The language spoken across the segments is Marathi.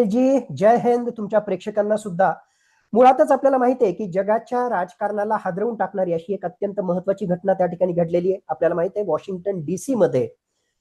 अनिल जी, जय हिंद. तुमच्या प्रेक्षकांना सुद्धा. मुळातच आपल्याला माहिती आहे की जगाच्या राजकारणाला हादरवून टाकणारी अशी एक अत्यंत महत्वाची घटना त्या ठिकाणी घडलेली आहे. आपल्याला माहिती आहे वॉशिंग्टन DC मध्ये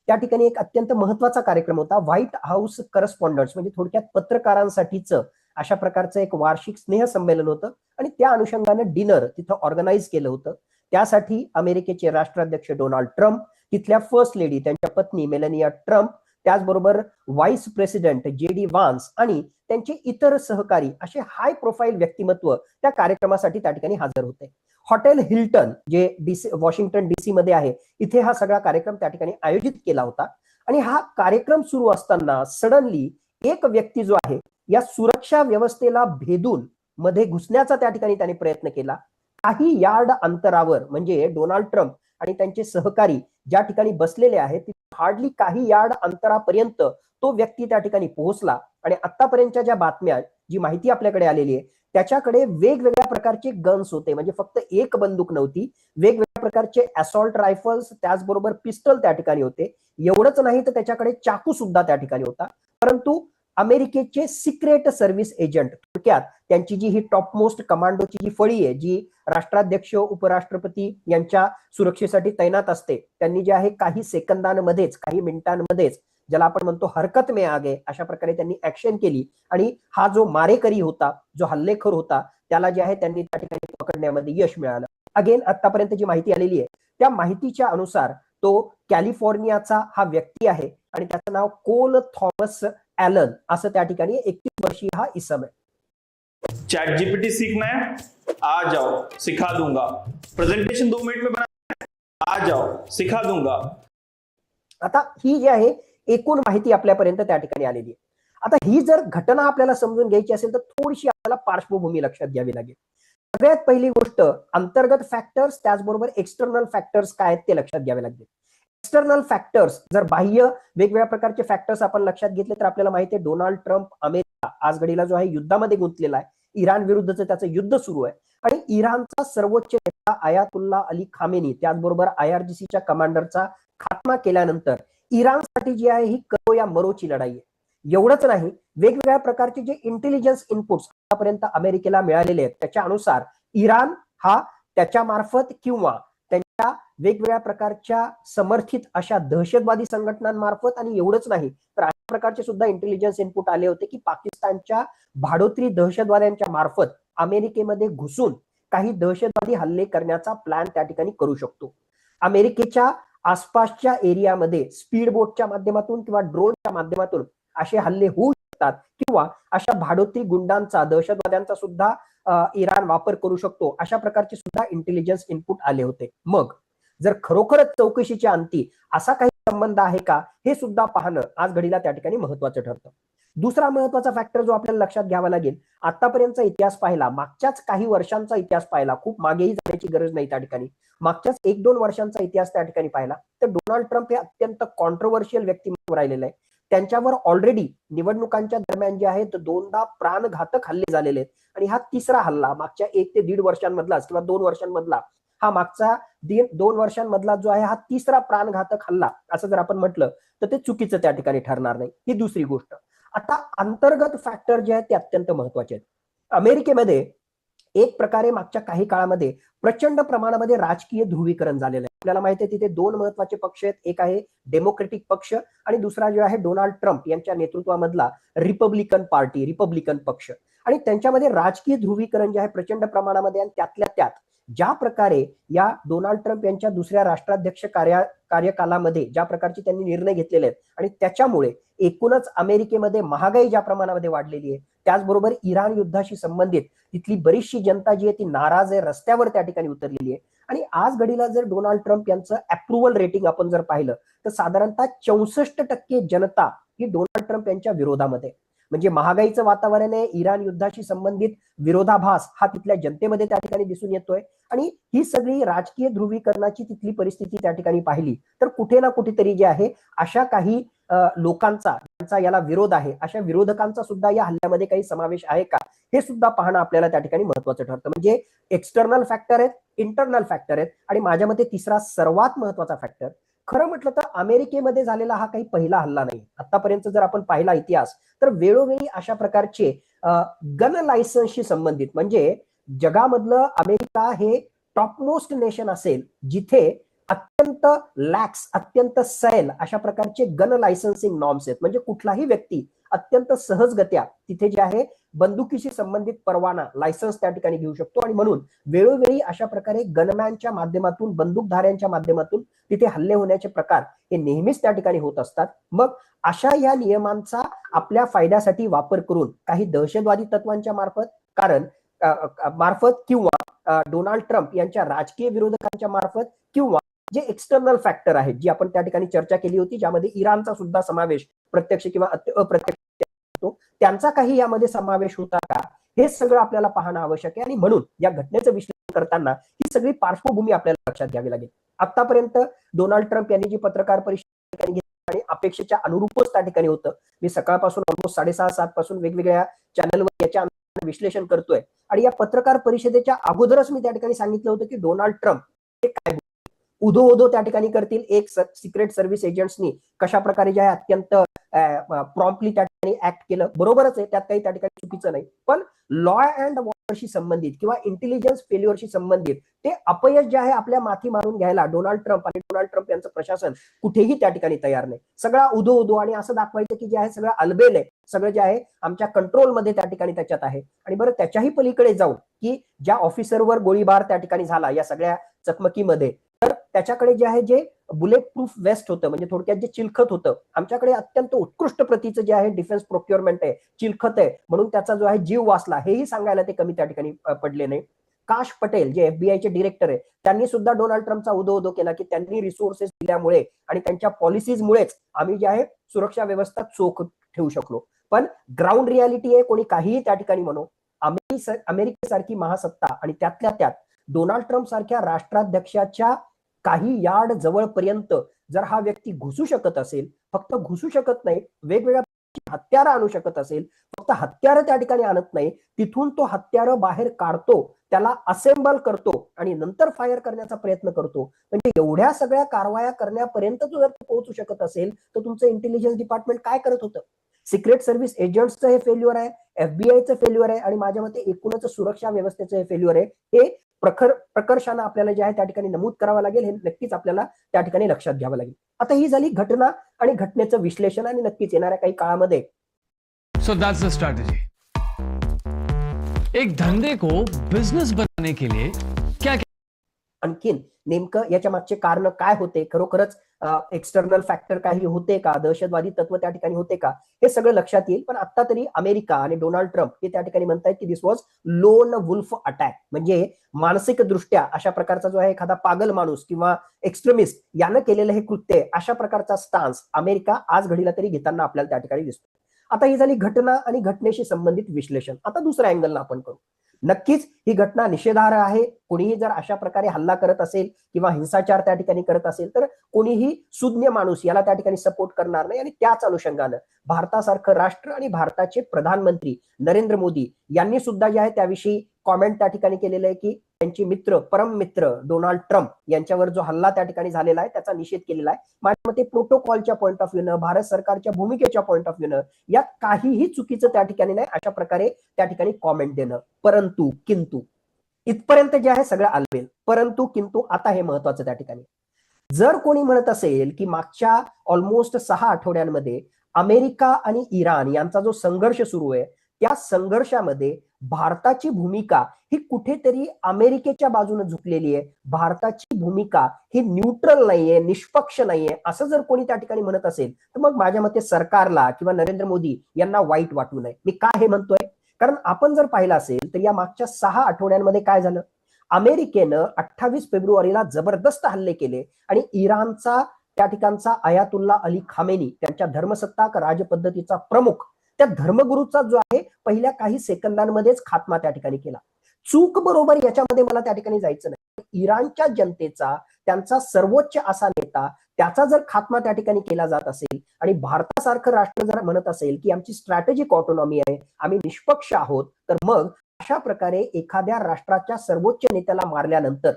त्या ठिकाणी एक अत्यंत महत्वाचा कार्यक्रम होता. व्हाईट हाऊस करस्पॉन्डंट्स म्हणजे थोडक्यात पत्रकारांसाठीच अशा प्रकारचं एक वार्षिक स्नेह संमेलन होतं आणि त्या अनुषंगाने डिनर तिथं ऑर्गनाईज केलं होतं. त्यासाठी अमेरिकेचे राष्ट्राध्यक्ष डोनाल्ड ट्रम्प, तिथल्या फर्स्ट लेडी त्यांच्या पत्नी मेलानिया ट्रम्प, त्याचबरोबर व्हाईस प्रेसिडेंट JD व्हान्स आणि त्यांचे इतर सहकारी असे हाय प्रोफाईल व्यक्तिमत्व त्या कार्यक्रमासाठी त्या ठिकाणी हजर होते. हॉटेल हिल्टन जे वॉशिंग्टन DC मध्ये आहे, इथे हा सगळा कार्यक्रम त्या ठिकाणी आयोजित केला होता. आणि हा कार्यक्रम सुरू असताना सडनली एक व्यक्ती जो आहे या सुरक्षा व्यवस्थेला भेदून मध्ये घुसण्याचा त्या ठिकाणी त्याने प्रयत्न केला. काही यार्ड अंतरावर म्हणजे डोनाल्ड ट्रम्प आणि त्यांचे सहकारी ज्या ठिकाणी बसलेले आहेत हार्डली काही यार्ड अंतरापर्यंत तो व्यक्ती त्या ठिकाणी पोहोचला आणि आतापर्यंतच्या ज्या बातम्या जी माहिती आपल्याकडे आलेली आहे त्याच्याकडे वेगवेगळ्या प्रकारचे गन्स होते. म्हणजे फक्त एक बंदूक नव्हती, वेगवेगळ्या प्रकारचे असॉल्ट रायफल्स त्याचबरोबर पिस्टल त्या ठिकाणी होते. एवढंच नाही तर त्याच्याकडे चाकू सुद्धा त्या ठिकाणी होता. परंतु अमेरिकेचे सिक्रेट सर्व्हिस एजंट, थोडक्यात त्यांची जी ही टॉप मोस्ट कमांडोची जी फळी आहे जी राष्ट्राध्यक्ष उपराष्ट्रपती यांच्या सुरक्षेसाठी तैनात असते, त्यांनी जे आहे काही सेकंदांमध्येच काही मिनिटांमध्येच ज्याला आपण म्हणतो हरकत में आ गए अशा प्रकारे त्यांनी ऍक्शन केली आणि हा जो मारेकरी होता, जो हल्लेखोर होता, त्याला जे आहे त्यांनी त्या ठिकाणी पकडण्यामध्ये यश मिळालं. अगेन आतापर्यंत जी माहिती आलेली आहे त्या माहितीच्या अनुसार तो कॅलिफोर्नियाचा हा व्यक्ती आहे आणि त्याचं नाव कोल थॉमस ॲलन असं त्या ठिकाणी 31 वर्षीय हा इसम आहे. चैट GPT सीखना है, आ जाओ सिखा दूंगा. प्रेजेंटेशन 2 मिनट में बनाना है, आ जाओ सिखा दूंगा. आता ही जी आहे एकूण माहिती आपल्यापर्यंत त्या ठिकाणी आलेली आहे. आता ही जर घटना आपल्याला समजून घ्यायची असेल तर थोडीशी आपल्याला पार्श्वभूमी लक्षात घ्यावी लागेल. सगळ्यात पहिली गोष्ट अंतर्गत फॅक्टर्स त्याचबरोबर एक्सटर्नल फॅक्टर्स काय आहेत ते लक्षात घ्यावे लागतील. एक्सटर्नल फॅक्टर्स जर बाह्य वेगवेगळ्या प्रकारचे फॅक्टर्स आपण लक्षात घेतले तर आपल्याला माहिती आहे डोनाल्ड ट्रम्प अमेरिका आज घडीला जो आहे युद्धामध्ये गुंतलेला आहे. इराण विरुद्धचं त्याचं युद्ध सुरू आहे आणि इराणचा सर्वोच्च नेता आयातुल्ला अली खामेनी त्याचबरोबर IRGCच्या कमांडरचा खात्मा केल्यानंतर इराणसाठी जी आहे ही करो या मरोची लढाई आहे. एवढंच नाही, वेगवेगळ्या प्रकारचे जे इंटेलिजन्स इनपुट्स आतापर्यंत अमेरिकेला मिळालेले आहेत त्याच्या अनुसार इराण हा त्याच्या मार्फत किंवा त्यांच्या वेगवेगळ्या प्रकारच्या समर्थित अशा दहशतवादी संघटनांमार्फत आणि एवढंच नाही तर अशा प्रकारचे सुद्धा इंटेलिजन्स इनपुट आले होते की पाकिस्तानच्या भाडोत्री दहशतवाद्यांच्या मार्फत अमेरिकेमध्ये घुसून काही दहशतवादी हल्ले करण्याचा प्लॅन त्या ठिकाणी करू शकतो. अमेरिकेच्या आसपासच्या एरियामध्ये स्पीड बोटच्या माध्यमातून किंवा ड्रोनच्या माध्यमातून असे हल्ले होऊ शकतात किंवा अशा भाडोत्री गुंडांचा दहशतवाद्यांचा सुद्धा इराण वापर करू शकतो. अशा प्रकारचे सुद्धा इंटेलिजन्स इनपुट आले होते. मग जर खरोखरच चौकशीच्या अंती असा काही संबंध आहे का हे सुद्धा पाहणं आज घडीला त्या ठिकाणी महत्वाचं ठरतं. दुसरा महत्वाचा फॅक्टर जो आपल्याला लक्षात घ्यावा लागेल, आतापर्यंतचा इतिहास पाहिला, मागच्याच काही वर्षांचा इतिहास पाहिला, खूप मागेही जाण्याची गरज नाही त्या ठिकाणी, मागच्याच 1-2 वर्षांचा इतिहास त्या ठिकाणी पाहिला तर डोनाल्ड ट्रम्प हे अत्यंत कॉन्ट्रोवर्शियल व्यक्तिमत्व राहिलेलं आहे. त्यांच्यावर ऑलरेडी निवडणुकांच्या दरम्यान जे आहेत 2दा प्राणघातक हल्ले झालेले आहेत आणि हा तिसरा हल्ला मागच्या 1 ते 1.5 वर्षांमधलाच किंवा 2 वर्षांमधला हा मागचा 2 वर्षांमधला जो आहे हा तिसरा प्राणघातक हल्ला असं जर आपण म्हटलं तर ते चुकीचं त्या ठिकाणी ठरणार नाही. ही दुसरी गोष्ट. आता अंतर्गत फॅक्टर जे आहेत ते अत्यंत महत्वाचे आहेत. अमेरिकेमध्ये एक प्रकारे मागच्या काही काळामध्ये प्रचंड प्रमाणामध्ये राजकीय ध्रुवीकरण झालेलं आहे. आपल्याला माहिती आहे तिथे 2 महत्वाचे पक्ष आहेत, एक आहे डेमोक्रेटिक पक्ष आणि दुसरा जो आहे डोनाल्ड ट्रम्प यांच्या नेतृत्वामधला रिपब्लिकन पार्टी, रिपब्लिकन पक्ष. आणि त्यांच्यामध्ये राजकीय ध्रुवीकरण जे आहे प्रचंड प्रमाणामध्ये आणि त्यातल्या त्यात ज्या प्रकारे या डोनाल्ड ट्रम्प यांच्या दुसऱ्या राष्ट्राध्यक्ष कार्यकालामध्ये ज्या प्रकारचे त्यांनी निर्णय घेतलेले आहेत आणि त्याच्यामुळे एकूणच अमेरिकेमध्ये महागाई ज्या प्रमाणामध्ये वाढलेली आहे, त्याचबरोबर इराण युद्धाशी संबंधित तिथली बरीचशी जनता जी आहे ती नाराज आहे, रस्त्यावर त्या ठिकाणी उतरलेली आहे. आणि आज घडीला जर डोनाल्ड ट्रम्प यांचं अप्रुव्हल रेटिंग आपण जर पाहिलं तर साधारणतः 64% जनता ही डोनाल्ड ट्रम्प यांच्या विरोधामध्ये. म्हणजे महागाईचं वातावरण आहे, इराण युद्धाशी संबंधित विरोधाभास हा तिथल्या जनतेमध्ये त्या ठिकाणी दिसून येतोय आणि ही सगळी राजकीय ध्रुवीकरणाची तिथली परिस्थिती त्या ठिकाणी पाहिली तर कुठे ना कुठेतरी जे आहे अशा काही लोकांचा ज्यांचा याला विरोध आहे अशा विरोधकांचा सुद्धा या हल्ल्यामध्ये काही समावेश आहे का हे सुद्धा पाहणं आपल्याला त्या ठिकाणी महत्वाचं ठरतं. म्हणजे एक्सटर्नल फॅक्टर आहेत, इंटरनल फॅक्टर आहेत आणि माझ्या मते तिसरा सर्वात महत्वाचा फॅक्टर खरं म्हटलं तर अमेरिकेमध्ये झालेला हा काही पहिला हल्ला नाही. आतापर्यंत जर आपण पाहिला इतिहास तर वेळोवेळी अशा प्रकारचे गन लायसन्सशी संबंधित, म्हणजे जगामधलं अमेरिका हे टॉपमोस्ट नेशन असेल जिथे अत्यंत लॅक्स, अत्यंत सैल अशा प्रकारचे गन लायसन्सिंग नॉर्म्स आहेत. म्हणजे कुठलाही व्यक्ती अत्यंत सहजगत्या तिथे जे आहे बंदुकीशी संबंधित परवाना, लायसन्स त्या ठिकाणी घेऊ शकतो. आणि म्हणून वेळोवेळी अशा प्रकारे गनमॅनच्या माध्यमातून, बंदूकधाऱ्यांच्या माध्यमातून तिथे हल्ले होण्याचे प्रकार हे नेहमीच त्या ठिकाणी होत असतात. मग अशा या नियमांचा आपल्या फायद्यासाठी वापर करून काही दहशतवादी तत्वांच्या मार्फत किंवा डोनाल्ड ट्रम्प यांच्या राजकीय विरोधकांच्या मार्फत किंवा जे एक्सटर्नल फॅक्टर आहेत जी आपण त्या ठिकाणी चर्चा केली होती, ज्यामध्ये इराणचा सुद्धा समावेश प्रत्यक्ष किंवा अप्रत्यक्ष होतो, त्यांचा काही यामध्ये समावेश होता का, हे सगळं आपल्याला पाहणं आवश्यक आहे. आणि म्हणून या घटनेचं विश्लेषण करताना ही सगळी पार्श्वभूमी आपल्याला लक्षात घ्यावी लागेल. आतापर्यंत डोनाल्ड ट्रम्प यांनी जी पत्रकार परिषद घेतली आणि अपेक्षेच्या अनुरूपच त्या ठिकाणी होतं. मी सकाळपासून ऑलमोस्ट 6:30-7 पासून वेगवेगळ्या चॅनलवर याच्या विश्लेषण करतोय आणि या पत्रकार परिषदेच्या अगोदरच मी त्या ठिकाणी सांगितलं होतं की डोनाल्ड ट्रम्प हे काय उदो उदो त्या ठिकाणी करतील. एक सिक्रेट सर्व्हिस एजंट्सनी कशा प्रकारे जे आहे अत्यंत प्रॉम्प्टली त्या ठिकाणी ऍक्ट केलं, बरोबरच आहे, त्यात काही त्या ठिकाणी चुकीचं नाही. पण लॉ अँड ऑर्डरशी संबंधित किंवा इंटेलिजन्स फेल्युअरशी संबंधित ते अपयश जे आहे आपल्या माथी मारून घ्यायला डोनाल्ड ट्रम्प यांचं प्रशासन कुठेही त्या ठिकाणी तयार नाही. सगळा उदो उदो आणि असं दाखवायचं की जे आहे सगळं अलबेल आहे, सगळं जे आहे आमच्या कंट्रोलमध्ये त्या ठिकाणी त्याच्यात आहे. आणि बरं त्याच्याही पलीकडे जाऊन की ज्या ऑफिसरवर गोळीबार त्या ठिकाणी झाला या सगळ्या चकमकीमध्ये, तर त्याच्याकडे जे आहे जे बुलेट प्रूफ वेस्ट होतं, म्हणजे थोडक्यात जे चिलखत होतं, आमच्याकडे अत्यंत उत्कृष्ट प्रतीचं जे आहे डिफेन्स प्रोक्युअरमेंट आहे, चिलखत आहे, म्हणून त्याचा जो आहे जीव वाचला, हेही सांगायला ते कमी त्या ठिकाणी पडले नाही. काश पटेल जे एफबीआयचे डिरेक्टर आहे, त्यांनी सुद्धा डोनाल्ड ट्रम्पचा उदो उदो केला की त्यांनी रिसोर्सेस दिल्यामुळे आणि त्यांच्या पॉलिसीजमुळेच आम्ही जे आहे सुरक्षा व्यवस्था चोख ठेवू शकलो. पण ग्राउंड रियालिटी आहे, कोणी काहीही त्या ठिकाणी म्हणो, अमेरिकेसारखी महासत्ता आणि त्यातल्या त्यात डोनाल्ड ट्रम्प सारख्या राष्ट्राध्यक्षाच्या काही यार्ड जवळपर्यंत जर हा व्यक्ती घुसू शकत असेल, फक्त घुसू शकत नाही, वेगवेगळ्या हत्यारं आणू शकत असेल, फक्त हत्यारं त्या ठिकाणी आणत नाही, तिथून तो हत्यारं बाहेर काढतो, त्याला असेंबल करतो आणि नंतर फायर करण्याचा प्रयत्न करतो, म्हणजे एवढ्या सगळ्या कारवाया करण्यापर्यंत जर पोहोचू शकत असेल तर तुमचं इंटेलिजन्स डिपार्टमेंट काय करत होतं? सिक्रेट सर्व्हिस एजंट्सचं हे फेल्युअर आहे, एफबीआयचं फेल्युअर आहे आणि माझ्या मते एकूणच सुरक्षा व्यवस्थेचं हे फेल्युअर आहे. हे प्रकर्षानं आपल्याला जे आहे त्या ठिकाणी नमूद करावं लागेल, हे नक्कीच आपल्याला त्या ठिकाणी लक्षात घ्यावं लागेल. आता ही झाली घटना आणि घटनेचं विश्लेषण आणि नक्कीच येणाऱ्या काही काळामध्ये सो दैट्स द स्ट्रैटेजी। एक धंधे को बिजनेस बनाने के लिए क्या आणखीन नेमकं याच्या मागचे कारण काय होते, खरोखरच एक्सटर्नल फॅक्टर काही होते का, दहशतवादी तत्व त्या ठिकाणी होते का, हे सगळं लक्षात येईल. पण आता तरी अमेरिका आणि डोनाल्ड ट्रम्प हे त्या ठिकाणी म्हणतायत की दिस वॉज लोन वुल्फ अटॅक, म्हणजे मानसिक दृष्ट्या अशा प्रकारचा जो आहे एखादा पागल माणूस किंवा एक्स्ट्रीमिस्ट यानं केलेलं हे कृत्य, अशा प्रकारचा स्टान्स अमेरिका आज घडीला तरी घेताना आपल्याला त्या ठिकाणी दिसतो. आता ही झाली घटना आणि घटनेशी संबंधित विश्लेषण. आता दुसऱ्या अँगलला आपण करू. नक्कीच ही घटना निषेधार्ह आहे. कोणीही जर अशा प्रकारे हल्ला करत असेल किंवा हिंसाचार त्या ठिकाणी करत असेल तर कोणीही सुज्ञ माणूस याला त्या ठिकाणी सपोर्ट करणार नाही. आणि त्याच अनुषंगानं भारतासारखं राष्ट्र आणि भारताचे प्रधानमंत्री नरेंद्र मोदी यांनी सुद्धा जे आहे त्याविषयी कॉमेंट त्या ठिकाणी केलेलं आहे की त्यांचे मित्र, परम मित्र डोनाल्ड ट्रम्प यांच्यावर जो हल्ला त्या ठिकाणी झालेला आहे त्याचा निषेध केलेला आहे. माझ्या मते प्रोटोकॉलच्या पॉईंट ऑफ व्ह्यूनं, भारत सरकारच्या भूमिकेच्या पॉईंट ऑफ व्ह्यूनं यात काहीही चुकीचं त्या ठिकाणी नाही अशा प्रकारे त्या ठिकाणी कॉमेंट देणं. परंतु किंतु इथपर्यंत जे आहे सगळं आलबेल, परंतु किंतु आता हे महत्वाचं त्या ठिकाणी, जर कोणी म्हणत असेल की मागच्या ऑलमोस्ट 6 आठवड्यांमध्ये अमेरिका आणि इराण यांचा जो संघर्ष सुरू आहे त्या संघर्षामध्ये भारताची भूमिका ही कुठेतरी अमेरिकेच्या बाजूने झुकलेली आहे, भारताची भूमिका ही न्यूट्रल नाहीये, निष्पक्ष नाहीये, असं जर कोणी त्या ठिकाणी म्हणत असेल तर मग माझ्या मते सरकारला किंवा नरेंद्र मोदी यांना वाईट वाटू नये. मी का हे म्हणतोय, कारण आपण जर पाहिलं असेल तर या मागच्या 6 आठवड्यांमध्ये काय झालं, अमेरिकेनं 28 फेब्रुवारीला जबरदस्त हल्ले केले आणि इराणचा त्या ठिकाणचा अयातुल्ला अली खामेनी, त्यांच्या धर्मसत्ताक राजपद्धतीचा प्रमुख, त्या धर्मगुरूचा जो आहे पहिल्या काही सेकंदांमध्येच खात्मा त्या ठिकाणी केला. चूक बरोबर याच्यामध्ये मला त्या ठिकाणी जायचं नाही. इराणच्या जनतेचा, त्यांचा सर्वोच्च असा नेता, त्याचा जर खात्मा त्या ठिकाणी केला जात असेल आणि भारतासारखं राष्ट्र जर म्हणत असेल की आमची स्ट्रॅटेजिक ऑटोनॉमी आहे, आम्ही निष्पक्ष आहोत, तर मग अशा प्रकारे एखाद्या राष्ट्राच्या सर्वोच्च नेत्याला मारल्यानंतर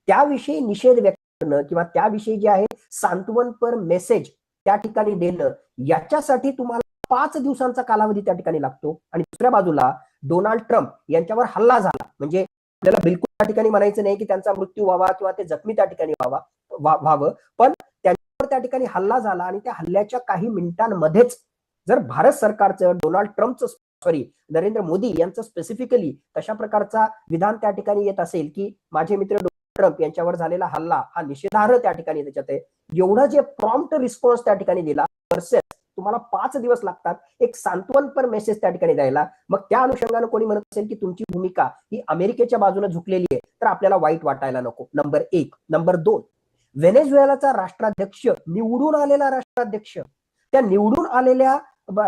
त्याविषयी निषेध व्यक्त करणं किंवा त्याविषयी जे आहे सांत्वनपर मेसेज त्या ठिकाणी देणं, याच्यासाठी तुम्हाला 5 दिवसांचा कालावधी त्या ठिकाणी लागतो. आणि दुसऱ्या बाजूला डोनाल्ड ट्रम्प यांच्यावर हल्ला झाला, म्हणजे आपल्याला बिलकुल त्या ठिकाणी म्हणायचं नाही की त्यांचा मृत्यू व्हावा किंवा ते जखमी त्या ठिकाणी व्हावं, पण त्यांच्यावर त्या ठिकाणी हल्ला झाला आणि त्या हल्ल्याच्या काही मिनिटांमध्येच जर भारत सरकारचं, डोनाल्ड ट्रम्पचं, सॉरी नरेंद्र मोदी यांचं स्पेसिफिकली तशा प्रकारचा विधान त्या ठिकाणी येत असेल की माझे मित्र डोनाल्ड ट्रम्प यांच्यावर झालेला हल्ला हा निषेधार्ह त्या ठिकाणी त्याच्यात आहे, एवढं जे प्रॉम्प्ट रिस्पॉन्स त्या ठिकाणी दिला वर्सेस तुम्हाला 5 दिवस लागतात एक सांत्वनपर मेसेज त्या ठिकाणी द्यायला, मग त्या अनुषंगाने कोणी म्हणत असेल की तुमची भूमिका ही अमेरिकेच्या बाजूने झुकलेली आहे, तर आपल्याला वाईट वाटायला नको. नंबर 1. नंबर 2, व्हेनेझुएलाचा राष्ट्राध्यक्ष, निवडून आलेला राष्ट्राध्यक्ष, त्या निवडून आलेल्या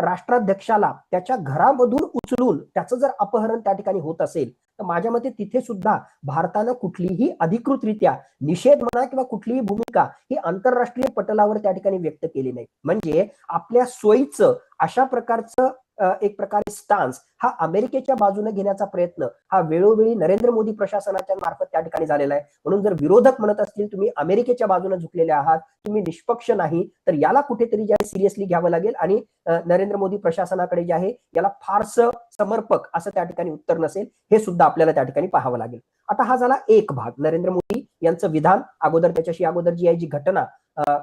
राष्ट्राध्यक्षाला त्याच्या घरामधून उचलून त्याचं जर अपहरण त्या ठिकाणी होत असेल, तर माझ्या मते तिथे सुद्धा भारतानं कुठलीही अधिकृतरित्या निषेध म्हणा किंवा कुठलीही भूमिका ही आंतरराष्ट्रीय पटलावर त्या ठिकाणी व्यक्त केली नाही. म्हणजे आपल्या सोयीचं अशा प्रकारचं एक प्रकारे स्टान्स हा अमेरिकेच्या बाजूने घेण्याचा प्रयत्न हा वेळोवेळी नरेंद्र मोदी प्रशासनाच्या मार्फत त्या ठिकाणी झालेला आहे. म्हणून जर विरोधक म्हणत असतील तुम्ही अमेरिकेच्या बाजूने झुकलेले आहात, तुम्ही निष्पक्ष नाही, तर याला कुठेतरी जे आहे सिरियसली घ्यावं लागेल आणि नरेंद्र मोदी प्रशासनाकडे जे आहे याला फारसं समर्पक असं त्या ठिकाणी उत्तर नसेल, हे सुद्धा आपल्याला त्या ठिकाणी पाहावं लागेल. आता हा झाला एक भाग, नरेंद्र मोदी यांचं विधान, अगोदर त्याच्याशी अगोदर जी आहे जी घटना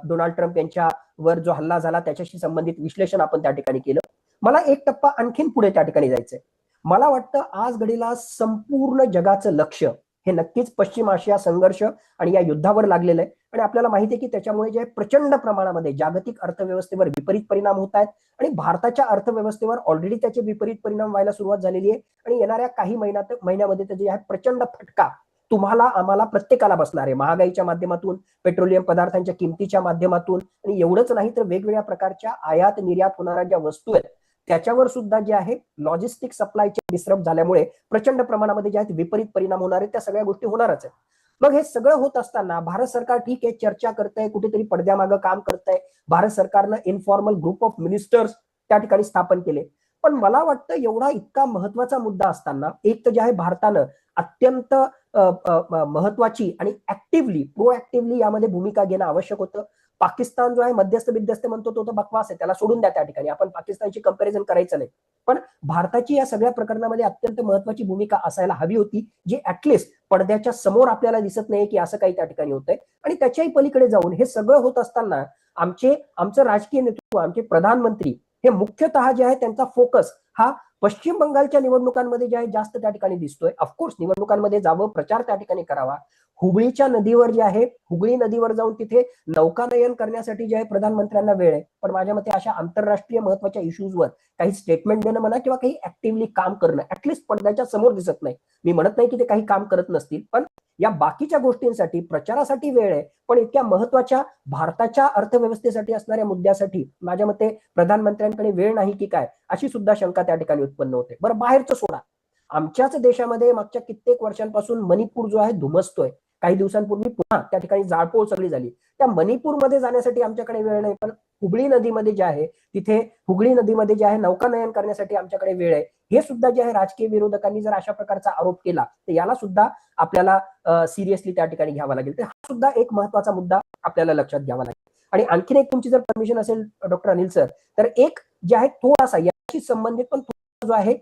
डोनाल्ड ट्रम्प यांच्यावर जो हल्ला झाला त्याच्याशी संबंधित विश्लेषण आपण त्या ठिकाणी केलं. मला एक टप्पा आणखीन पुढे त्या ठिकाणी जायचंय. मला वाटतं आज घडीला संपूर्ण जगाचं लक्ष हे नक्कीच पश्चिम आशिया संघर्ष आणि या युद्धावर लागलेलं आहे. आणि आपल्याला माहिती आहे की त्याच्यामुळे जे प्रचंड प्रमाणामध्ये जागतिक अर्थव्यवस्थेवर विपरीत परिणाम होत आहेत आणि भारताच्या अर्थव्यवस्थेवर ऑलरेडी त्याचे विपरीत परिणाम व्हायला सुरुवात झालेली आहे. आणि येणाऱ्या काही महिन्यामध्ये त्याचे आहे प्रचंड फटका तुम्हाला आम्हाला प्रत्येकाला बसणार आहे, महागाईच्या माध्यमातून, पेट्रोलियम पदार्थांच्या किमतीच्या माध्यमातून, आणि एवढंच नाही तर वेगवेगळ्या प्रकारच्या आयात निर्यात होणाऱ्या ज्या वस्तू आहेत त्याच्यावर सुद्धा जे आहे लॉजिस्टिक सप्लायचे डिस्टर्ब झाल्यामुळे प्रचंड प्रमाणामध्ये जे आहेत विपरीत परिणाम होणार आहेत, त्या सगळ्या गोष्टी होणारच आहेत. मग हे सगळं होत असताना भारत सरकार ठीक आहे चर्चा करतंय, कुठेतरी पडद्यामागं काम करतंय, भारत सरकारनं इन्फॉर्मल ग्रुप ऑफ मिनिस्टर्स त्या ठिकाणी स्थापन केले. पण मला वाटतं एवढा इतका महत्वाचा मुद्दा असताना एक तर जे आहे भारतानं अत्यंत महत्वाची आणि ऍक्टिव्हली प्रोऍक्टिव्हली यामध्ये भूमिका घेणं आवश्यक होतं. पाकिस्तान जो आहे मध्यस्थ बिध्यस्थ म्हणतो तो तर बकवास आहे, त्याला सोडून द्या, त्या ठिकाणी आपण पाकिस्तानची कंपॅरिझन करायचं नाही. पण भारताची या सगळ्या प्रकरणामध्ये अत्यंत महत्वाची भूमिका असायला हवी होती, जी ऍटलिस्ट पडद्याच्या समोर आपल्याला दिसत नाही की असं काही त्या ठिकाणी होतंय. आणि त्याच्याही पलीकडे जाऊन हे सगळं होत असताना आमचं राजकीय नेतृत्व, आमचे प्रधानमंत्री हे मुख्यतः जे आहे त्यांचा फोकस हा पश्चिम बंगालच्या निवडणुकांमध्ये जे आहे जास्त त्या ठिकाणी दिसतोय. ऑफकोर्स निवडणुकांमध्ये जावं, प्रचार त्या ठिकाणी करावा. हुगळीच्या नदीवर जे आहे, हुगळी नदीवर जाऊन तिथे नौकानयन करण्यासाठी जे आहे प्रधानमंत्र्यांना वेळ आहे. पण माझ्या मते अशा आंतरराष्ट्रीय महत्वाच्या इश्यूजवर काही स्टेटमेंट देणं म्हणा किंवा काही ऍक्टिव्हली काम करणं ऍटलिस्ट पडद्याच्या समोर दिसत नाही. मी म्हणत नाही की ते काही काम करत नसतील, पण या बाकीच्या गोष्टींसाठी प्रचारासाठी वेळ आहे, पण इतक्या महत्वाच्या भारताच्या अर्थव्यवस्थेसाठी असणाऱ्या मुद्द्यासाठी माझ्या मते प्रधानमंत्र्यांकडे वेळ नाही की काय, अशी सुद्धा शंका त्या ठिकाणी उत्पन्न होते. बरं, बाहेरचं सोडा, आमच्याच देशामध्ये मागच्या कित्येक वर्षांपासून मणिपूर जो आहे धुमसतोय. काही दिवसांपूर्वी पुन्हा त्या ठिकाणी जाळपोळ सगळी झाली. त्या मणिपूरमध्ये जाण्यासाठी आमच्याकडे वेळ नाही, पण हुगळी नदीमध्ये जे आहे तिथे हुगळी नदीमध्ये जे आहे नौकानयन करण्यासाठी आमच्याकडे वेळ आहे. हे सुद्धा जे आहे राजकीय विरोधकांनी जर अशा प्रकारचा आरोप केला तर याला सुद्धा आपल्याला सिरियसली त्या ठिकाणी घ्यावा लागेल. तर हा सुद्धा एक महत्वाचा मुद्दा आपल्याला लक्षात घ्यावा लागेल. आणि आणखीन एक तुमची जर परमिशन असेल डॉक्टर अनिल सर, तर एक जे आहे थोडासा याशी संबंधित पण जो आहे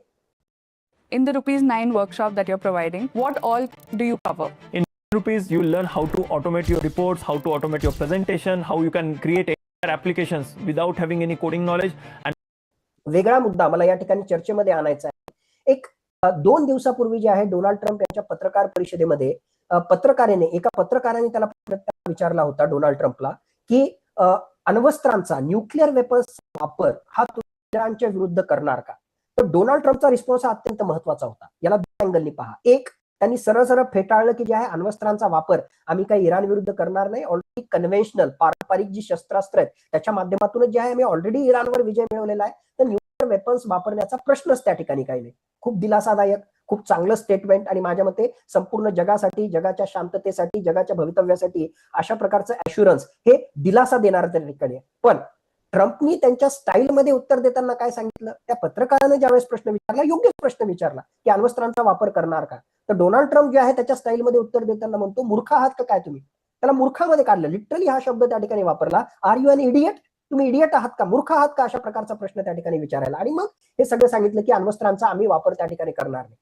In the ₹9 workshop that you're providing, what all do you cover? In rupees, you'll learn how to automate your reports, how to automate your presentation, how you can create entire applications without having any coding knowledge. And वेगळा मुद्दा मला या ठिकाणी चर्चेमध्ये आणायचा आहे. एक 2 दिवसापूर्वी जे आहे डोनाल्ड ट्रम्प यांच्या पत्रकार परिषदेमध्ये एका पत्रकाराने त्याला विचारला होता डोनाल्ड ट्रम्पला की अण्वस्त्रांचा, न्यूक्लिअर वेपन्सचा वापर हा तुम्ही इराणच्या विरुद्ध करणार का? तर डोनाल्ड ट्रम्पचा रिस्पॉन्स हा अत्यंत महत्वाचा होता. याला 2 अँगलनी पहा. एक, त्यांनी सरळ फेटाळलं की जे आहे अण्वस्त्रांचा वापर आम्ही काही इराण विरुद्ध करणार नाही. ऑलरेडी कन्व्हेन्शनल पारंपरिक जी शस्त्रास्त्र आहेत त्याच्या माध्यमातूनच जे आहे आम्ही ऑलरेडी इराणवर विजय मिळवलेला आहे, तर न्यूक्लिअर वेपन्स वापरण्याचा प्रश्नच त्या ठिकाणी काही नाही. खूप दिलासादायक, खूप चांगलं स्टेटमेंट आणि माझ्या मते संपूर्ण जगासाठी, जगाच्या शांततेसाठी, जगाच्या भवितव्यासाठी अशा प्रकारचं ऍश्युरन्स हे दिलासा देणार त्या ठिकाणी. पण ट्रम्पनी त्यांच्या स्टाईलमध्ये उत्तर देताना काय सांगितलं, त्या पत्रकारानं ज्यावेळेस प्रश्न विचारला, योग्यच प्रश्न विचारला की अण्वस्त्रांचा वापर करणार का, तर डोनाल्ड ट्रम्प जे आहे त्याच्या स्टाईलमध्ये उत्तर देताना म्हणतो, मूर्ख आहात का काय तुम्ही? त्याला मूर्खामध्ये काढलं. लिटरली हा शब्द त्या ठिकाणी वापरला. Are you an idiot? तुम्ही इडियट आहात का, मूर्ख आहात का, अशा प्रकारचा प्रश्न त्या ठिकाणी विचारायला. आणि मग हे सगळं सांगितलं की अण्वस्त्रांचा आम्ही वापर त्या ठिकाणी करणार नाही.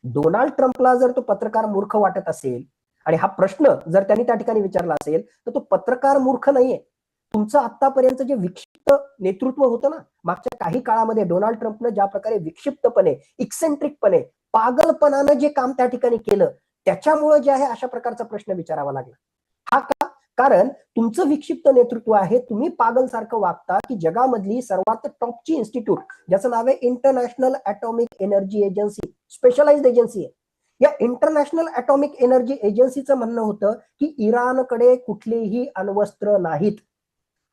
डोनाल्ड ट्रम्पला जर तो पत्रकार मूर्ख वाटत असेल आणि हा प्रश्न जर त्यांनी त्या ठिकाणी विचारला असेल तर तो पत्रकार मूर्ख नाहीये. तुमचं आतापर्यंत जे विक्षिप्त नेतृत्व होतं ना, मागच्या काही काळामध्ये डोनाल्ड ट्रम्पनं ज्या प्रकारे विक्षिप्तपणे, इक्सेंट्रिकपणे, पागलपणानं जे काम त्या ठिकाणी केलं, त्याच्यामुळे जे आहे अशा प्रकारचा प्रश्न विचारावा लागला. हा का? कारण तुमचं विक्षिप्त नेतृत्व आहे. तुम्ही पागल सारखं वागता की जगामधली सर्वात टॉपची इन्स्टिट्यूट, ज्याचं नाव आहे international atomic energy agency, specialised agency आहे. या इंटरनॅशनल ॲटॉमिक एनर्जी एजन्सीचं म्हणणं होतं की इराणकडे कुठलेही अण्वस्त्र नाहीत.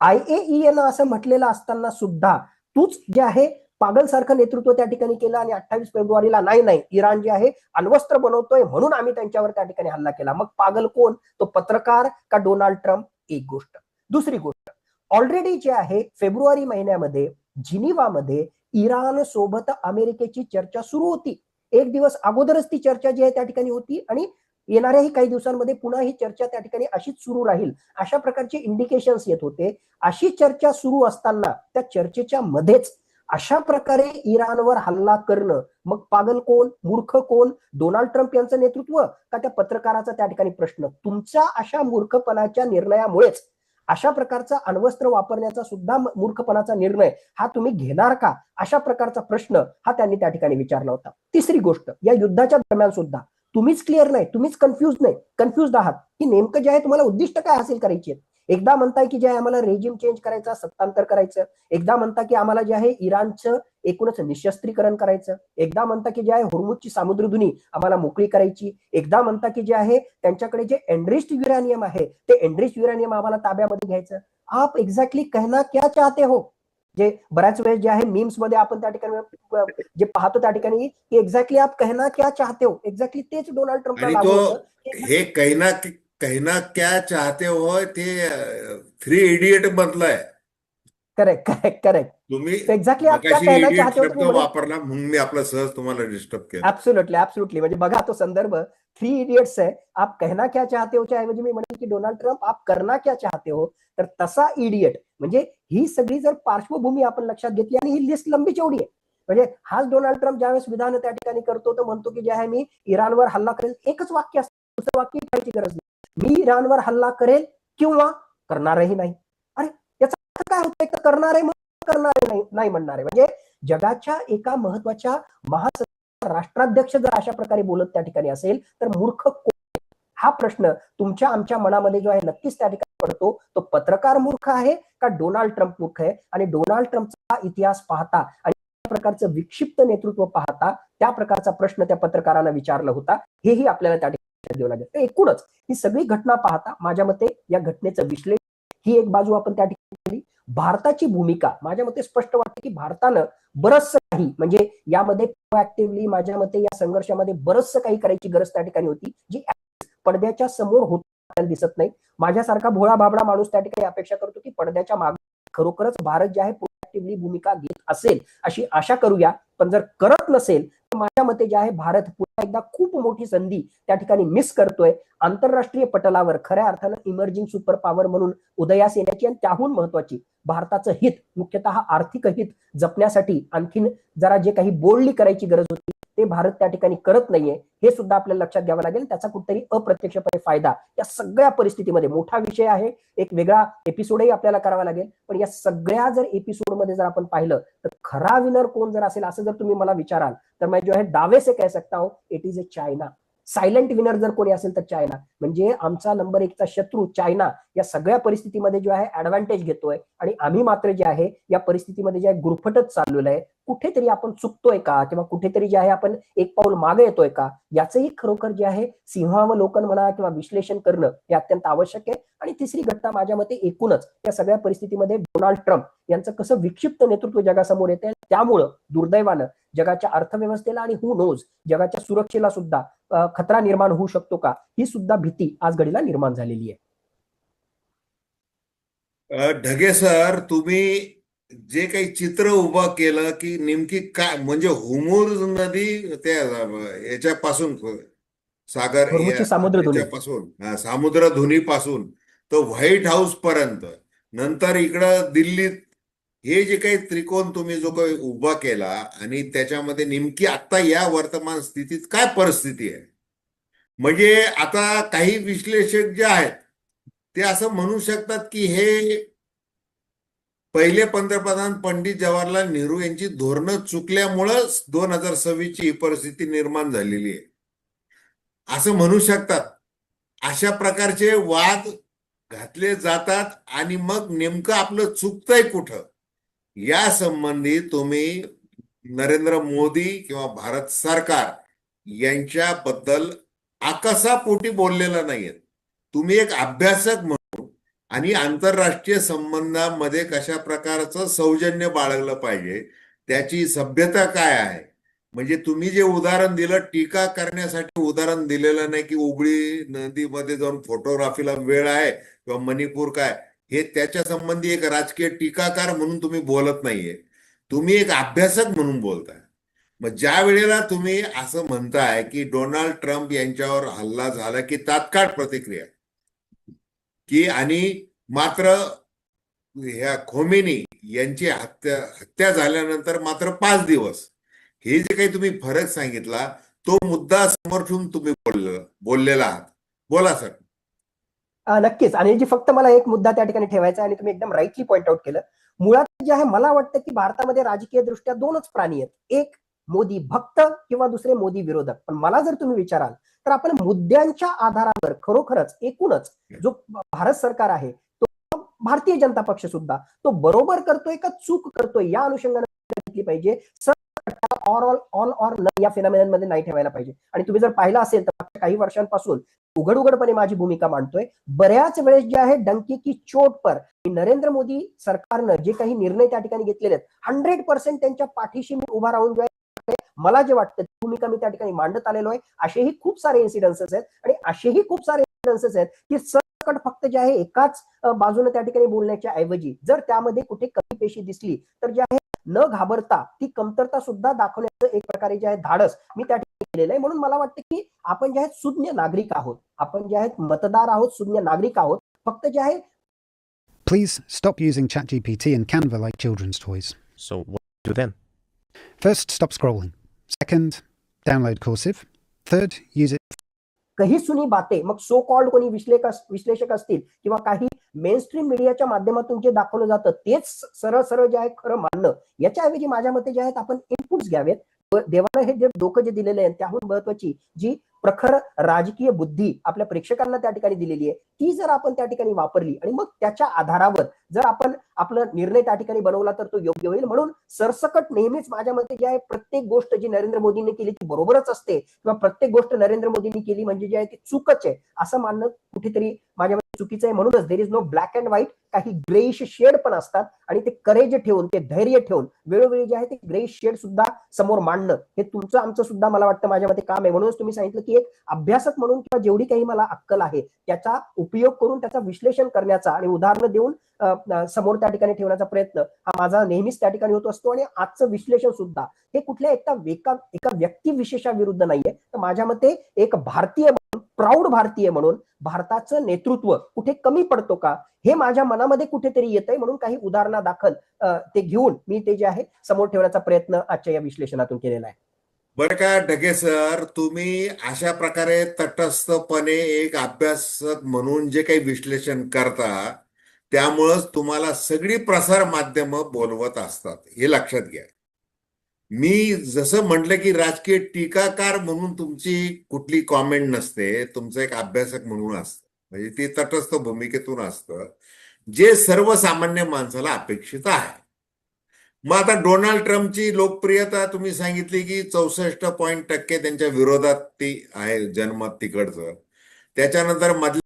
IAEA असं म्हटलेलं असताना सुद्धा तूच जे आहे पागलसारखं नेतृत्व त्या ठिकाणी केलं आणि 28 फेब्रुवारीला नाही इराण जे आहे अण्वस्त्र बनवतोय म्हणून आम्ही त्यांच्यावर त्या ठिकाणी हल्ला केला. मग पागल कोण? तो पत्रकार का डोनाल्ड ट्रम्प? एक गोष्ट. दुसरी गोष्ट, ऑलरेडी जे आहे फेब्रुवारी महिन्यामध्ये जिनिवामध्ये इराण सोबत अमेरिकेची चर्चा सुरू होती. एक दिवस अगोदरच ती चर्चा जी आहे त्या ठिकाणी होती आणि येणाऱ्याही काही दिवसांमध्ये पुन्हा ही चर्चा त्या ठिकाणी अशीच सुरू राहील अशा प्रकारचे इंडिकेशन्स येत होते. अशी चर्चा सुरू असताना त्या चर्चेच्या मध्येच अशा प्रकारे इराणवर हल्ला करणं, मग पागल कोण, मूर्ख कोण? डोनाल्ड ट्रम्प यांचं नेतृत्व का त्या पत्रकाराचा त्या ठिकाणी प्रश्न? तुमच्या अशा मूर्खपणाच्या निर्णयामुळेच अशा प्रकारचा अण्वस्त्र वापरण्याचा सुद्धा मूर्खपणाचा निर्णय हा तुम्ही घेणार का, अशा प्रकारचा प्रश्न हा त्यांनी त्या ठिकाणी विचारला होता. तिसरी गोष्ट, या युद्धाच्या दरम्यान सुद्धा तुम्हीच क्लिअर नाही, तुम्हीच कन्फ्युज आहात की नेमकं जे आहे तुम्हाला उद्दिष्ट काय हासिल करायची आहे. एकदा म्हणताय की जे आहे आम्हाला रेजिम चेंज करायचा, सत्तांतर करायचं. एकदा म्हणता की आम्हाला जे आहे इराणचं एकूणच निशस्त्रीकरण करायचं. एकदा म्हणता की जे आहे हुर्मुझची सामुद्रधुनी आम्हाला मोकळी करायची. एकदा म्हणता की जे आहे त्यांच्याकडे जे एनरिच्ड युरेनियम आहे ते एनरिच्ड युरेनियम आम्हाला ताब्यामध्ये घ्यायचं. आप एक्झॅक्टली कहना क्या चाहते हो? जे बऱ्याच वेळेस जे आहे मीम्स मध्ये आपण त्या ठिकाणी जे पाहतो त्या ठिकाणी की एक्झॅक्टली आप कहना क्या चाहते हो, एक्झॅक्टली तेच डोनाल्ड ट्रम्पला आणि लागू तो होतं. हे कहना क्या चाहते हो ते 3 इडियट मधलं आहे. Correct correct correct. तुम्ही एक्झॅक्टली आप क्या मगाशी कहना इडियट चाहते हो शब्द वापरला म्हणून मी आपला सहज तुम्हाला डिस्टर्ब केलं. ऍब्सोल्युटली म्हणजे बघा तो संदर्भ 3 इडियट्स आहे. आप कहना क्या चाहते हो च्या ऐवजी मी म्हणेन की डोनाल्ड ट्रम्प आप करना क्या चाहते हो. तर तसा इडियट म्हणजे ही सगळी जर पार्श्वभूमी आपण लक्षात घेतली आणि ही लिस्ट लंबी चौडी आहे. म्हणजे हाच डोनाल्ड ट्रम्प ज्यावेळेस विधान त्या ठिकाणी करतो तर म्हणतो की जे आहे मी इराणवर हल्ला करेल. एकच वाक्य असतं, दुसरं वाक्य करायची गरज नाही. मी इराणवर हल्ला करेल किंवा करणारही नाही. अरे याचा अर्थ काय होतं? एक तर करणार आहे, नाही म्हणणार आहे. म्हणजे जगाच्या एका महत्वाच्या राष्ट्राध्यक्ष जर अशा प्रकारे बोलत त्या ठिकाणी असेल तर मूर्ख कोण? हा प्रश्न तुमच्या आमच्या मनामध्ये जो आहे नक्कीच त्या ठिकाणी पडतो. तो पत्रकार मूर्ख आहे का डोनाल्ड ट्रम्प मूर्ख आहे? आणि डोनाल्ड ट्रम्पचा इतिहास पाहता आणि त्या प्रकारचं विक्षिप्त नेतृत्व पाहता त्या प्रकारचा प्रश्न त्या पत्रकारांना विचारला होता, हेही आपल्याला त्या ठिकाणी द्यावं लागेल. एकूणच ही सगळी घटना पाहता माझ्या मते या घटनेचं विश्लेषण ही एक बाजू आपण त्या ठिकाणी केली. भारताची भूमिका माझ्या मते स्पष्ट वाटते की भारतानं बरंचसं काही म्हणजे यामध्ये प्रोएक्टिव्हली माझ्या मते या संघर्षामध्ये बरंचसं काही करायची गरज त्या ठिकाणी होती, जी पडद्याच्या समोर होत आपल्याला दिसत नाही. माझ्यासारखा भोळा भाबडा माणूस त्या ठिकाणी अपेक्षा करतो की पडद्याच्या मागे खरोखरच भारत जे आहे प्रोएक्टिव्हली भूमिका घेत असेल अशी आशा करूया. पण जर करत नसेल तर माझ्या मते जे आहे भारत पुन्हा एकदा खूप मोठी संधी त्या ठिकाणी मिस करतोय. आंतरराष्ट्रीय पटलावर खऱ्या अर्थानं इमर्जिंग सुपर पॉवर म्हणून उदयास येण्याची आणि त्याहून महत्वाची भारताचं हित, मुख्यतः आर्थिक हित जपण्यासाठी आणखीन जरा जे काही बोल्डली करायची गरज होती ते भारत त्या ठिकाणी करत नाहीये. हे सुद्धा आपल्याला लक्षात घ्यावं लागेल. त्याचा कुठेतरी अप्रत्यक्षपणे फायदा या सगळ्या परिस्थितीमध्ये मोठा विषय आहे, एक वेगळा एपिसोडही आपल्याला करावा लागेल. पण या सगळ्या जर एपिसोडमध्ये जर आपण पाहिलं तर खरा विनर कोण जर असेल असं जर तुम्ही मला विचाराल तर मैं जो है दावे से कह सकता हूं it is a China. Silent winner जर कोणी असेल तर चायना. म्हणजे आमचा नंबर 1चा शत्रू चायना या सगळ्या परिस्थितीमध्ये जो आहे ऍडव्हान्टेज घेतोय आणि आम्ही मात्र जे आहे या परिस्थितीमध्ये जे आहे गुरफटच चाललेलं आहे. कुठेतरी आपण चुकतोय का किंवा कुठेतरी जे आहे आपण एक पाऊल मागे येतोय का याचंही खरोखर जे आहे सिंहावलोकन म्हणा किंवा विश्लेषण करणं हे अत्यंत आवश्यक आहे. आणि तिसरी घटना माझ्या मते एकूणच या सगळ्या परिस्थितीमध्ये डोनाल्ड ट्रम्प यांचं कसं विक्षिप्त नेतृत्व जगासमोर येते. त्यामुळं दुर्दैवानं जगाच्या अर्थव्यवस्थेला आणि हू नोज जगाच्या सुरक्षेला सुद्धा खतरा निर्माण होऊ शकतो का, ही सुद्धा भीती आज घडीला निर्माण झालेली आहे. ढगे सर, तुम्ही जे काही चित्र उभं केलं की नेमकी काय म्हणजे हुर्मुझ नदी त्या याच्यापासून सागर होर्मुझची सामुद्रधुनी. याच्यापासून सामुद्रधुनीपासून तर व्हाईट हाऊस पर्यंत, नंतर इकडं दिल्लीत हे जे काही त्रिकोण तुम्ही जो काही उभा केला, आणि त्याच्यामध्ये नेमकी आता या वर्तमान स्थितीत काय परिस्थिती आहे, म्हणजे आता काही विश्लेषक जे आहेत ते असं म्हणू शकतात की हे पहिले पंतप्रधान पंडित जवाहरलाल नेहरू यांची धोरणं चुकल्यामुळंच 2026 ची ही परिस्थिती निर्माण झालेली आहे असं म्हणू शकतात. अशा प्रकारचे वाद घातले जातात आणि मग नेमकं आपलं चुकतंय कुठं या संबंधी तुम्ही नरेंद्र मोदी किंवा भारत सरकार यांच्याबद्दल आकसापोटी बोललेलं नाहीये. तुम्ही एक अभ्यासक म्हणून आणि आंतरराष्ट्रीय संबंधामध्ये कशा प्रकारचं सौजन्य बाळगलं पाहिजे, त्याची सभ्यता काय आहे, म्हणजे तुम्ही जे उदाहरण दिलं टीका करण्यासाठी उदाहरण दिलेलं नाही की उबळी नदीमध्ये जाऊन फोटोग्राफीला वेळ आहे किंवा मणिपूर काय, हे त्याच्या संबंधी एक राजकीय टीकाकार म्हणून तुम्ही बोलत नाहीये, तुम्ही एक अभ्यासक म्हणून बोलताय. मग ज्या वेळेला तुम्ही असं म्हणताय की डोनाल्ड ट्रम्प यांच्यावर हल्ला झाला की तात्काळ प्रतिक्रिया की, आणि मात्र ह्या खोमेनी यांची हत्या झाल्यानंतर मात्र 5 दिवस, हे जे काही तुम्ही फरक सांगितला तो मुद्दा समोर ठेवून तुम्ही बोललेला आहात. बोला सर. नक्कीच. आणि जी फक्त मला एक मुद्दा त्या ठिकाणी ठेवायचा आहे, आणि तुम्ही एकदम राईटली पॉइंट आउट केलं. मुळात जे आहे, मला वाटतं की भारतामध्ये राजकीय दृष्ट्या 2च प्राणी आहेत, एक मोदी भक्त किंवा दुसरे मोदी विरोधक. पण मला जर तुम्ही विचाराल तर आपण मुद्द्यांच्या आधारावर खरोखरच एकूणच जो भारत सरकार आहे, तो भारतीय जनता पक्ष सुद्धा तो बरोबर करतोय का चूक करतोय या अनुषंगाने घेतली पाहिजे. ऑल ऑर नन या फेनॉमेनन मध्ये नाही ठेवायला पाहिजे. आणि तुम्ही जर पाहिलं असेल तर काही वर्षांपासून उघडपणे माझी भूमिका मांडतोय. बऱ्याच वेळेस जे आहे डंकी की चोट पर नरेंद्र मोदी सरकारनं जे काही निर्णय त्या ठिकाणी घेतलेले आहेत, 100% त्यांच्या पाठीशी मी उभा राहून जे मला जे वाटतं भूमिका मी त्या ठिकाणी मांडत आलेलो आहे. असेही खूप सारे इन्सिडेन्सेस आहेत, आणि असेही खूप सारे इन्सिडेन्सेस आहेत की सरकट फक्त जे आहे एकाच बाजूने त्या ठिकाणी बोलण्याच्या ऐवजी जर त्यामध्ये कुठे कमी पेशी दिसली तर जे आहे न घाबरता ती कमतरता सुद्धा दाखवण्याचं एक प्रकारे जे आहे धाडस मी त्या ठिकाणी केलेलं आहे. म्हणून मला वाटतं की आपण जे आहेत सुज्ञ नागरिक आहोत, आपण जे आहेत मतदार आहोत, सुज्ञ नागरिक आहोत. फक्त जे आहे Please stop using ChatGPT and Canva like children's toys. So what do you do then? First, stop scrolling. Second, download Cursive. Third, use it. कही सुनी बाते, मग सो कॉल्ड कोणी विश्लेषक असतील किंवा काही मेन स्ट्रीम मीडियाच्या माध्यमातून जे दाखवलं जातं तेच सरळ सरळ जे आहे खरं मानणं, याच्याऐवजी माझ्या मते जे आहेत आपण इनपुट्स घ्यावेत. देवानं हे जे डोकं जे दिलेलं आहे त्याहून महत्वाची जी प्रखर राजकीय बुद्धी आपल्या प्रेक्षकांना त्या ठिकाणी दिलेली आहे, ती जर आपण त्या ठिकाणी वापरली आणि मग त्याच्या आधारावर जर आपण आपला निर्णय त्या ठिकाणी बनवला तर तो योग्य होईल. म्हणून सरसकट नेहमीच माझ्या मते जे आहे प्रत्येक गोष्ट जी नरेंद्र मोदींनी केली ती बरोबरच असते, किंवा प्रत्येक गोष्ट नरेंद्र मोदींनी केली म्हणजे जे आहे ती चूकच आहे असं मानणं कुठेतरी माझ्या मते चुकीचं आहे. म्हणूनच there is no black and white, काही ग्रेइश शेड पण असतात, आणि ते करेज ठेवून, ते धैर्य ठेवून वेळोवेळी जे आहे ते ग्रेइश शेड सुद्धा समोर मांडणं हे तुमचं आमचं सुद्धा मला वाटतं माझ्या मते काम आहे. म्हणूनच तुम्ही सांगितलं की एक अभ्यासक म्हणून किंवा जेवढी काही मला अक्कल आहे त्याचा उपयोग करून त्याचा विश्लेषण करण्याचा आणि उदाहरणं देऊन समोर त्या ठिकाणी ठेवण्याचा प्रयत्न हा माझा नेहमीच त्या ठिकाणी होत असतो. आणि आजचं विश्लेषण सुद्धा हे कुठल्या एका व्यक्तिविशेषाविरुद्ध नाहीये, तर माझ्या मते एक भारतीय म्हणून, प्राऊड भारतीय म्हणून भारताचं नेतृत्व कुठे कमी पडतो का हे माझ्या मनामध्ये कुठेतरी येतंय. म्हणून काही उदाहरणादाखल ते घेऊन मी ते जे आहे समोर ठेवण्याचा प्रयत्न आजच्या या विश्लेषणातून केलेला आहे. बरं का ढगे सर, तुम्ही अशा प्रकारे तटस्थपणे एक अभ्यासक म्हणून जे काही विश्लेषण करता त्यामुळंच तुम्हाला सगळी प्रसार माध्यमं बोलवत असतात, हे लक्षात घ्या. मी जसं म्हटलं की राजकीय टीकाकार म्हणून तुमची कुठली कॉमेंट नसते, तुमचं एक अभ्यासक म्हणून असतं, म्हणजे ते तटस्थ भूमिकेतून असतं जे सर्वसामान्य माणसाला अपेक्षित आहे. मग आता डोनाल्ड ट्रम्पची लोकप्रियता तुम्ही सांगितली की 64% त्यांच्या विरोधात ती आहे, जनमत तिकडचं. त्याच्यानंतर मधल्या